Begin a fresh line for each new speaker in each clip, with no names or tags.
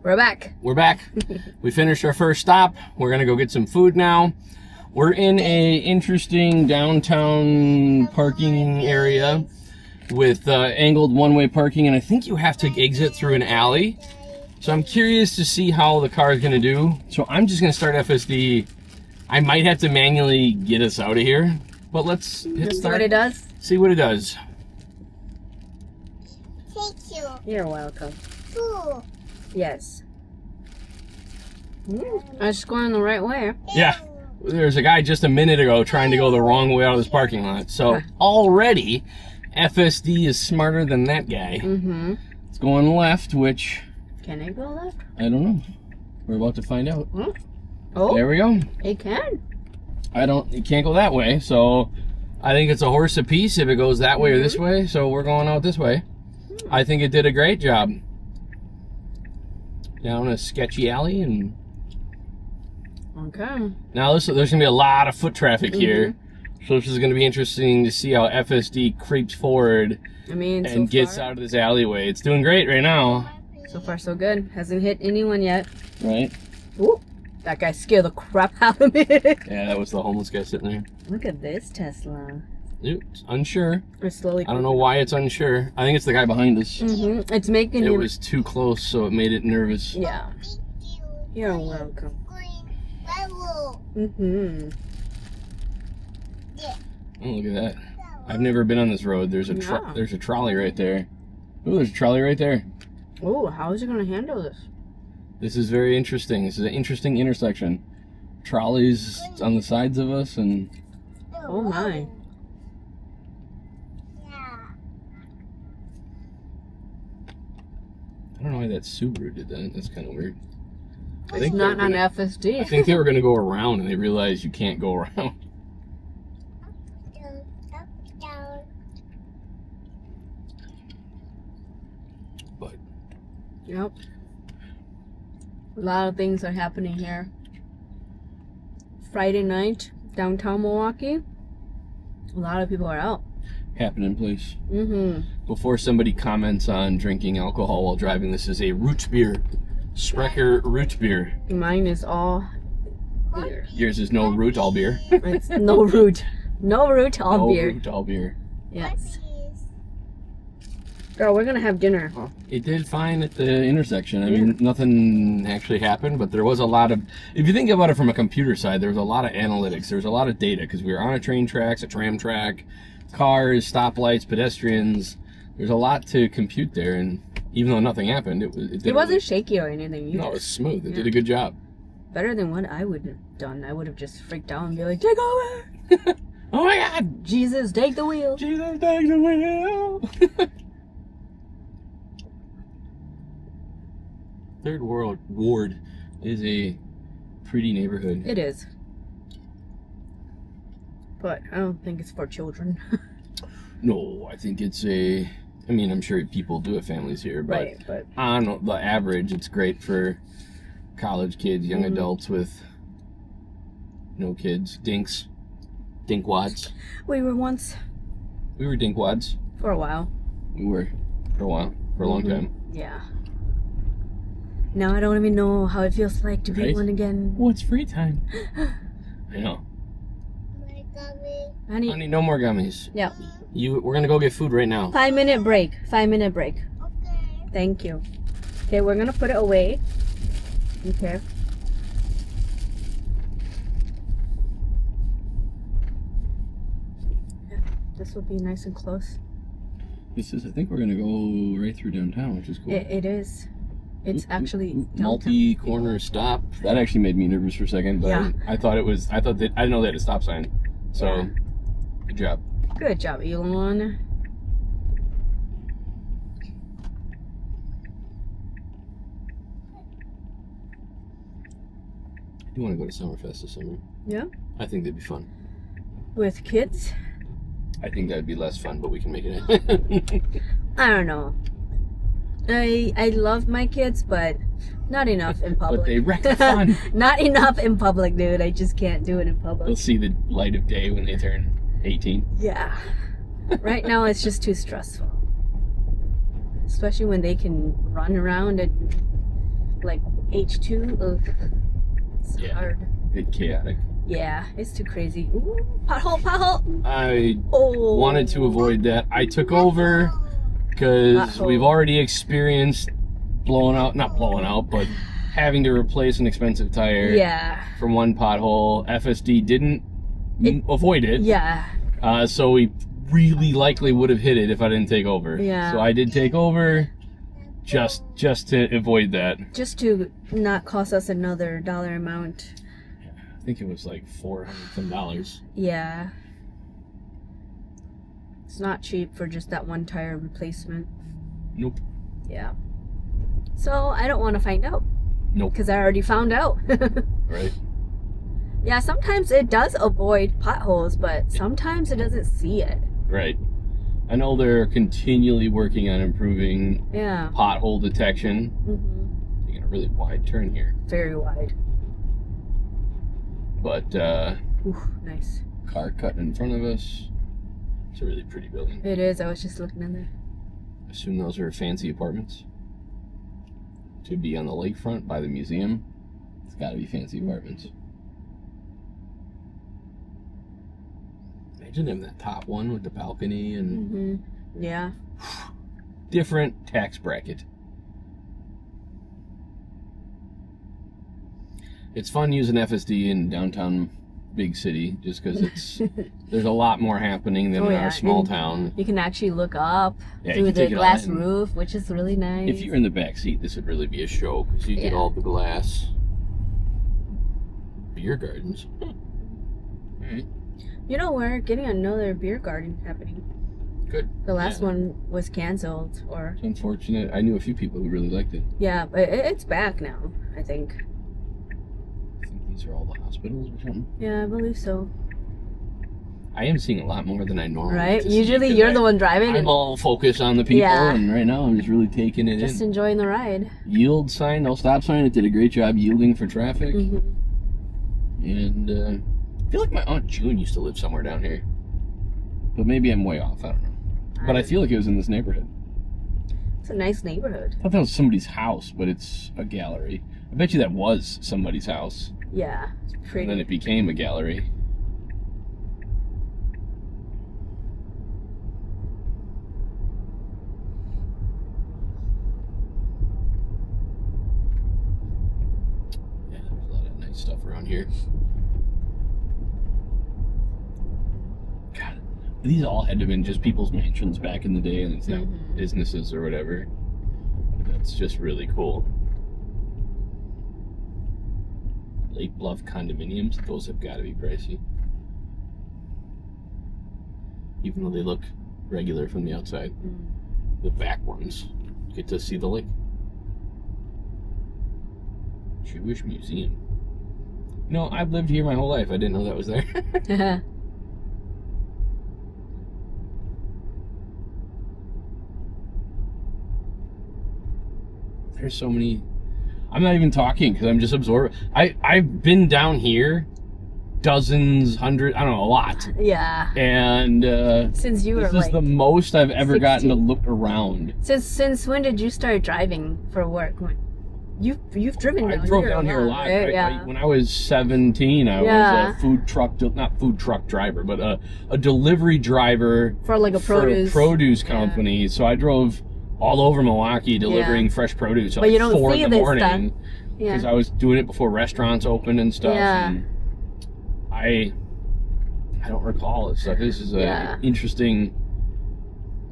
We're back.
We're back. We finished our first stop. We're gonna go get some food now. We're in a interesting downtown parking area with angled one-way parking, and I think you have to exit through an alley. So I'm curious to see how the car is gonna do. So I'm just gonna start FSD. I might have to manually get us out of here, but let's hit
See
start.
what it does?
See what it does.
Thank you.
You're welcome.
Ooh.
Yes. I was going the right way.
Yeah. There's a guy just a minute ago trying to go the wrong way out of this parking lot. So already, FSD is smarter than that guy.
Mm-hmm.
It's going left, which...
Can it go left?
I don't know. We're about to find out.
Huh? Oh,
There we go.
it can.
It can't go that way, so I think it's a horse apiece if it goes that way or this way, so we're going out this way. I think it did a great job. Down a sketchy alley, and
Okay.
now there's gonna be a lot of foot traffic here, so this is gonna be interesting to see how FSD creeps forward
I mean,
and gets out of this alleyway. It's doing great right now,
So far, so good. Hasn't hit anyone yet.
right?
Ooh, that guy scared the crap out of me.
Yeah, that was the homeless guy sitting there.
Look at this Tesla.
Oops, unsure.
We're slowly.
I don't know why it's unsure. I think it's the guy behind us.
Mm-hmm. It's making
It
him.
was too close, so it made it nervous.
Yeah.
Thank you.
You're welcome.
Green level.
Mm-hmm.
Oh, look at that. I've never been on this road. There's a
Yeah.
there's a trolley right there. Ooh, there's a trolley right there.
Oh, how is he gonna handle this?
This is very interesting. This is an interesting intersection. Trolleys on the sides of us, and
Oh my.
Yeah.
I don't know why that Subaru did that. That's kind of weird. I
It's
think
not
they're
on
gonna-
FSD.
I think they were going to go around, and they realized you can't go around.
Down, up, down.
But
Yep. A lot of things are happening here. Friday night, downtown Milwaukee. A lot of people are out.
happening, please.
Mm-hmm.
Before somebody comments on drinking alcohol while driving, this is a root beer. Sprecher root beer.
Mine is all beer.
Yours is no root, all beer.
It's no root. No root, all
No
beer.
root, all beer.
Yes.
Puppies.
Girl, we're gonna have dinner.
It did fine at the intersection. I mean, nothing actually happened, but there was a lot of, if you think about it from a computer side, there was a lot of analytics. There was a lot of data because we were on a train tracks, a tram track, cars, stoplights, pedestrians. There's a lot to compute there, and even though nothing happened,
It wasn't shaky or anything either.
No, it was smooth. It did a good job.
Better than what I would have done. I would have just freaked out and be like, take over!
Oh my God!
Jesus, take the wheel!
Jesus, take the wheel! Third World Ward is a pretty neighborhood.
It is. But I don't think it's for children.
No, I think it's a. I mean, I'm sure people do have families here, but
Right, but
on the average, it's great for college kids, young adults with no kids, dinkwads.
we were
We were dinkwads.
for a while.
We were for a while, for a long time.
Yeah. Now I don't even know how it feels like to be
Right?
one again.
What's free time? I know.
My gummy.
Honey, no more gummies.
Yeah.
We're gonna go get food right now.
5-minute break. 5-minute break.
Okay.
Thank you. Okay, we're gonna put it away. Okay. Yeah, this will be nice and close.
I think we're gonna go right through downtown, which is cool.
It is. It's actually downtown.
Multi-corner stop. That actually made me nervous for a second, but
Yeah.
I thought I didn't know they had a stop sign. So,
Yeah.
good job.
Good job, Elon.
I do want to go to Summerfest this summer.
Yeah.
I think that'd be fun.
With kids?
I think that'd be less fun, but we can make it happen.
I don't know. I love my kids, but not enough in public.
But they wreck the fun.
Not enough in public, dude. I just can't do it in
They'll
public.
see the light of day when they turn 18.
Yeah. Right now it's just too stressful. Especially when they can run around and like H2. Ugh. It's
Yeah.
hard.
It's chaotic.
Yeah, it's too crazy. Ooh, pothole.
I
Oh.
wanted to avoid that. I took over because
Pothole.
we've already experienced not blowing out, but having to replace an expensive tire
Yeah.
from one pothole. FSD didn't avoid it.
Yeah.
So we really likely would have hit it if I didn't take over.
Yeah.
So I did take over just to avoid that.
Just to not cost us another dollar amount.
I think it was like $400.
Yeah. It's not cheap for just that one tire replacement.
Nope.
Yeah. So I don't want to find out.
Nope.
Because I already found out.
Right.
Yeah, sometimes it does avoid potholes, but sometimes it doesn't see it.
Right. I know they're continually working on improving
Yeah.
pothole detection.
Mm-hmm.
Taking a really wide turn here.
Very wide.
But
Ooh, nice.
car cutting in front of us. It's a really pretty building.
It is. I was just looking in there.
I assume those are fancy apartments. To be on the lakefront by the museum, it's got to be fancy apartments. Imagine having that top one with the balcony and
Mm-hmm. Yeah.
different tax bracket. It's fun using FSD in downtown big city just because it's there's a lot more happening than
Oh,
in
yeah,
our small
and
town.
You can actually look up
Yeah, you
through
can
the
take it all
glass
in.
roof, which is really nice.
If you're in the back seat, this would really be a show because you get
Yeah.
all the glass. Beer gardens. All right.
You know, we're getting another beer garden happening.
Good.
The last
Yeah.
one was canceled, or
It's unfortunate. I knew a few people who really liked it.
yeah, but it's back now, I think.
I think these are all the hospitals or something.
Yeah, I believe so.
I am seeing a lot more than I normally
Right?
get to see
Usually
'cause
you're the one driving
I'm
and
all focused on the people,
Yeah.
and right now I'm just really taking it
just
in.
enjoying the ride.
Yield sign, no stop sign. It did a great job yielding for traffic.
Hmm.
And I feel like my Aunt June used to live somewhere down here. But maybe I'm way off. I don't know. But I feel like it was in this neighborhood.
It's a nice neighborhood.
I thought that was somebody's house, but it's a gallery. I bet you that was somebody's house.
Yeah, it's pretty.
And then it became a gallery. Yeah, there's a lot of nice stuff around here. God, these all had to have been just people's mansions back in the day, and it's now
Mhm.
businesses or whatever. That's just really cool. Lake Bluff condominiums, those have got to be pricey. Even though they look regular from the outside.
Mm.
The back ones get to see the lake. Jewish Museum. You know, I've lived here my whole life. I didn't know that was there. There's so many. I'm not even talking because I'm just absorbing. I've been down here dozens, hundreds, I don't know, a lot.
Yeah.
And
Since you were
this is
like
the most I've ever gotten to
16.
look around.
Since when did you start driving for work? You've driven
I
down
drove
here
down here a lot.
right? Yeah.
When I was 17, I
Yeah.
was a food truck, not food truck driver, but a delivery driver
For like a produce.
for a produce
Yeah.
company. So I drove all over Milwaukee delivering
Yeah.
fresh produce at
But you
like
don't
4
see
in the
this
morning.
stuff. Yeah.
Because I was doing it before restaurants opened and stuff.
Yeah.
And I don't recall this stuff. This is
Yeah.
interesting.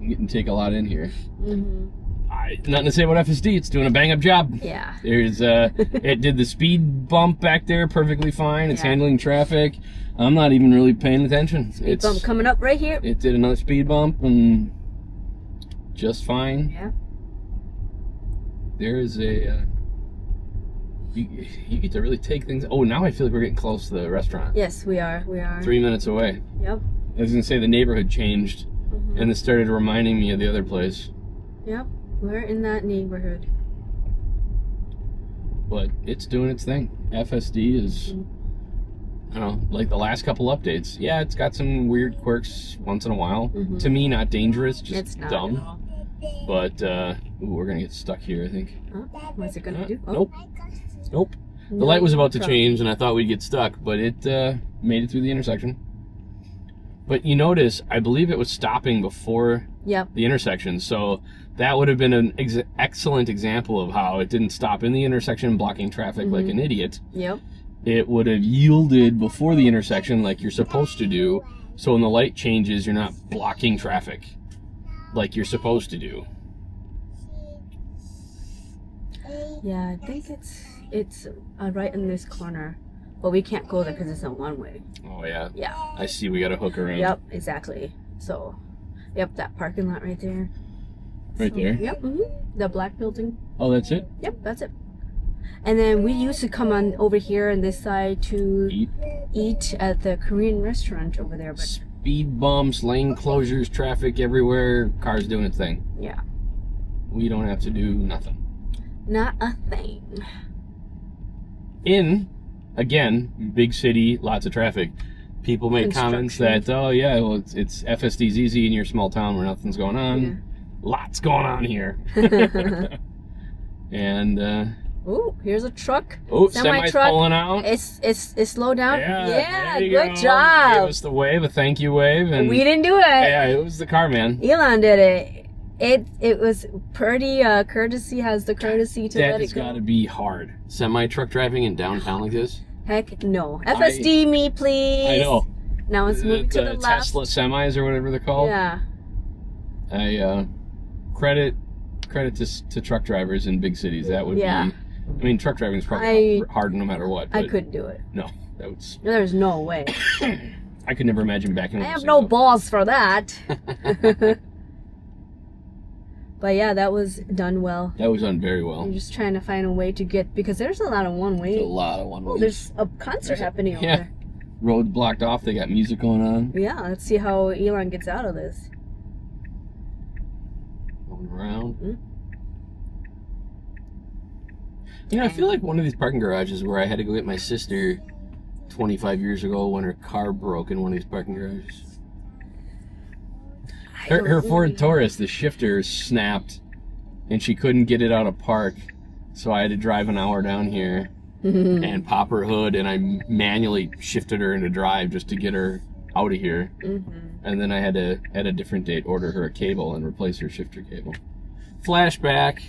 You can take a lot in here.
Hmm.
Nothing to say about FSD. It's doing a bang up job.
Yeah.
There's it did the speed bump back there perfectly fine. It's
Yeah.
handling traffic. I'm not even really paying attention.
Speed bump coming up right here.
It did another speed bump and just fine.
Yeah.
There is a you get to really take things. Oh, now I feel like we're getting close to the restaurant.
Yes, we are.
3 minutes away.
Yep.
I was gonna say the neighborhood changed,
Mhm.
and it started reminding me of the other place.
Yep. We're in that neighborhood.
But it's doing its thing. FSD is, I don't know, like the last couple updates. Yeah, it's got some weird quirks once in a while.
Mhm.
To me, not dangerous, just
It's not
dumb.
at all.
But ooh, we're gonna get stuck here, I think.
Oh, what's it gonna do? Oh,
Nope. Nope. The light was about to change, and I thought we'd get stuck, but it made it through the intersection. But you notice, I believe it was stopping before
Yep.
the intersection, so that would have been an excellent example of how it didn't stop in the intersection, blocking traffic like an idiot.
Yep.
It would have yielded before the intersection like you're supposed to do, so when the light changes, you're not blocking traffic like you're supposed to do.
Yeah, I think it's right in this corner, but we can't go there because it's a one-way.
Oh, yeah.
Yeah.
I see we got to hook around.
Yep, exactly. So, yep, that parking lot right there.
Right there?
Yep. The black building.
Oh, that's it?
Yep, that's it. And then we used to come on over here on this side to eat at the Korean restaurant over there, but
Speed bumps, lane closures, traffic everywhere, cars doing its thing.
yeah,
We don't have to do nothing.
not a thing.
In, again, big city, lots of traffic. People make comments that, oh yeah, well it's FSD's easy in your small town where nothing's going on.
Yeah.
Lots going on here. And
Oh, here's a truck.
oh, semi's pulling out.
It's slow down.
Yeah, there you
good
go.
job.
Gave us the wave, a thank you wave, and
We didn't do it.
yeah, it was the car man.
Elon did it. It was pretty courtesy has the courtesy to
That
let
has
it go.
got to be hard. Semi truck driving in downtown like this.
Heck no. FSD me, please.
I know.
Now it's moving to the left.
Tesla semis or whatever they're called.
Yeah.
I credit to truck drivers in big cities. That would
Yeah.
be. I mean, truck driving is probably hard no matter what.
I
but
couldn't do it.
No, that was.
There's no way.
I could never imagine backing.
I
up
have
a
no
single.
balls for that. But yeah, that was done well.
That was done very well.
I'm just trying to find a way to get, because there's a lot of one way.
There's a lot of one
Oh,
ways.
there's a concert happening over
yeah.
there.
Roads blocked off. They got music going on.
Yeah, let's see how Elon gets out of this.
Going around.
Mm.
You know, I feel like one of these parking garages where I had to go get my sister 25 years ago when her car broke in one of these parking garages. Her Ford Taurus, the shifter snapped, and she couldn't get it out of park, so I had to drive an hour down here and pop her hood, and I manually shifted her into drive just to get her out of here. And then I had to, at a different date, order her a cable and replace her shifter cable. Flashback.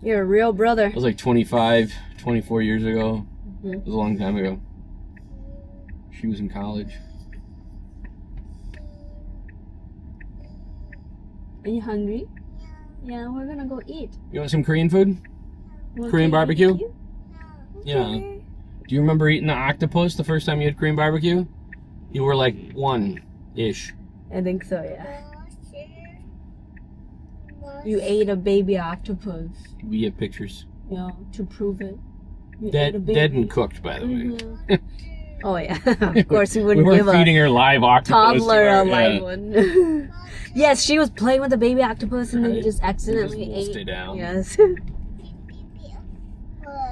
You're a real brother.
It was like 25, 24 years ago. It was a long time ago. She was in college.
Are you hungry? Yeah, we're gonna go eat.
You want some Korean food? Korean barbecue? Yeah.
Okay.
Do you remember eating the octopus the first time you had Korean barbecue? You were like one-ish.
I think so, yeah. You ate a baby octopus,
We have pictures.
you know, to prove it. You ate a
Dead
baby.
and cooked, by the way.
Oh yeah, of course we
We
wouldn't
weren't
give
feeding
a
her live octopus.
toddler
to her,
a live one. Yes, she was playing with the baby octopus and then
Right.
just accidentally
Just wolfed
ate.
it down.
Yes.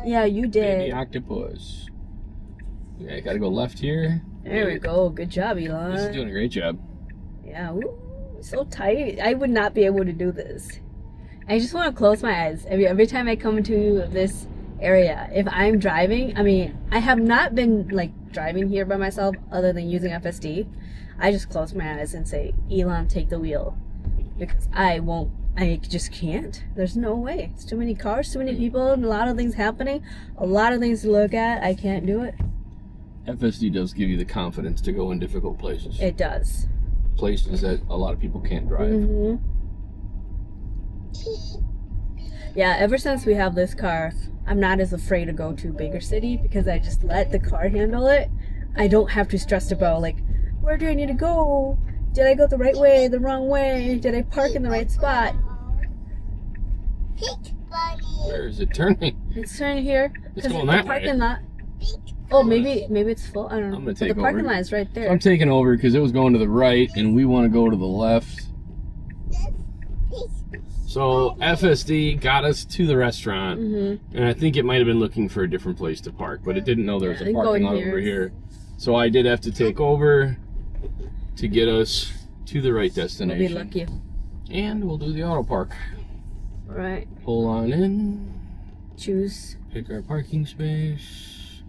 Yeah, you
Baby
did.
octopus. Yeah, gotta go left here.
There we go. Good job, Elon.
This is doing a great job.
Yeah, ooh, so tight. I would not be able to do this. I just want to close my eyes. Every time I come into this area, if I'm driving, I mean, I have not been like driving here by myself other than using FSD. I just close my eyes and say, Elon, take the wheel. Because I just can't. There's no way. It's too many cars, too many people, and a lot of things happening. A lot of things to look at. I can't do it.
FSD does give you the confidence to go in difficult places.
It does.
Places that a lot of people can't drive.
Mm-hmm. Yeah, ever since we have this car, I'm not as afraid to go to a bigger city because I just let the car handle it. I don't have to stress about like, where do I need to go? Did I go the right way, the wrong way? Did I park in the right spot?
Pink bunny.
Where is it turning?
It's turning here.
It's
'cause
going
the
that way.
parking lot.
Pink.
Oh, maybe it's full. I don't know.
I'm gonna
But
take
the parking
over.
lot is right
So
there.
I'm taking over because it was going to the right and we want to go to the left.
Pink.
So FSD got us to the restaurant,
Mm-hmm.
and I think it might have been looking for a different place to park, but it didn't know there was
Yeah,
a
go
parking
in
lot
here.
over here. So I did have to take over to get us to the right
We'll
destination.
be lucky.
And we'll do the auto park.
All right.
Pull on in.
Choose.
Pick our parking space.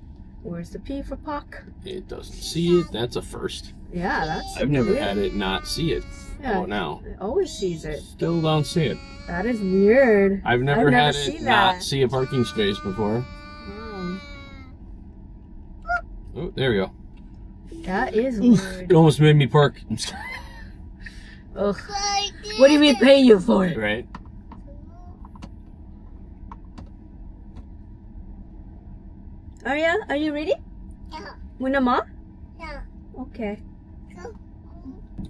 Where's the P for park?
It doesn't see it. That's a first.
Yeah, that's.
I've never
weird.
had it not see it.
Yeah,
Oh, now.
it always sees it.
Still don't see it.
That is weird.
I've never had it
seen
not
that.
see a parking space before.
Oh,
Oh, there we go.
that is
Oof,
weird.
it almost made me park. I'm sorry.
Ugh. What do you mean pay you for it?
Right?
Arya, are you ready?
Yeah.
Muna ma?
Yeah.
Okay.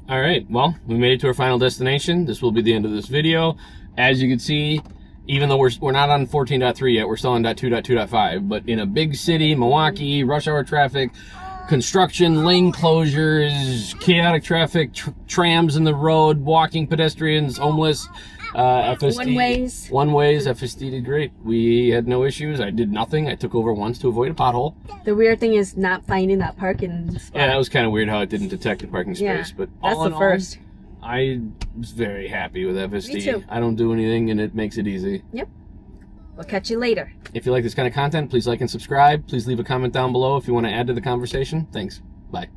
All right, well, we made it to our final destination. This will be the end of this video. As you can see, even though we're not on 14.3 yet, we're still on .2.2.5, but in a big city, Milwaukee, rush hour traffic, construction, lane closures, chaotic traffic, trams in the road, walking pedestrians, homeless, FSD. One-ways, FSD did great. We had no issues. I did nothing. I took over once to avoid a pothole.
The weird thing is not finding that parking spot.
Yeah, that was kind of weird how it didn't detect a parking space, but
that's
all
the
in all,
first.
I was very happy with FSD.
Me too.
I don't do anything and it makes it easy.
Yep. We'll catch you later.
If you like this kind of content, please like and subscribe. Please leave a comment down below if you want to add to the conversation. Thanks. Bye.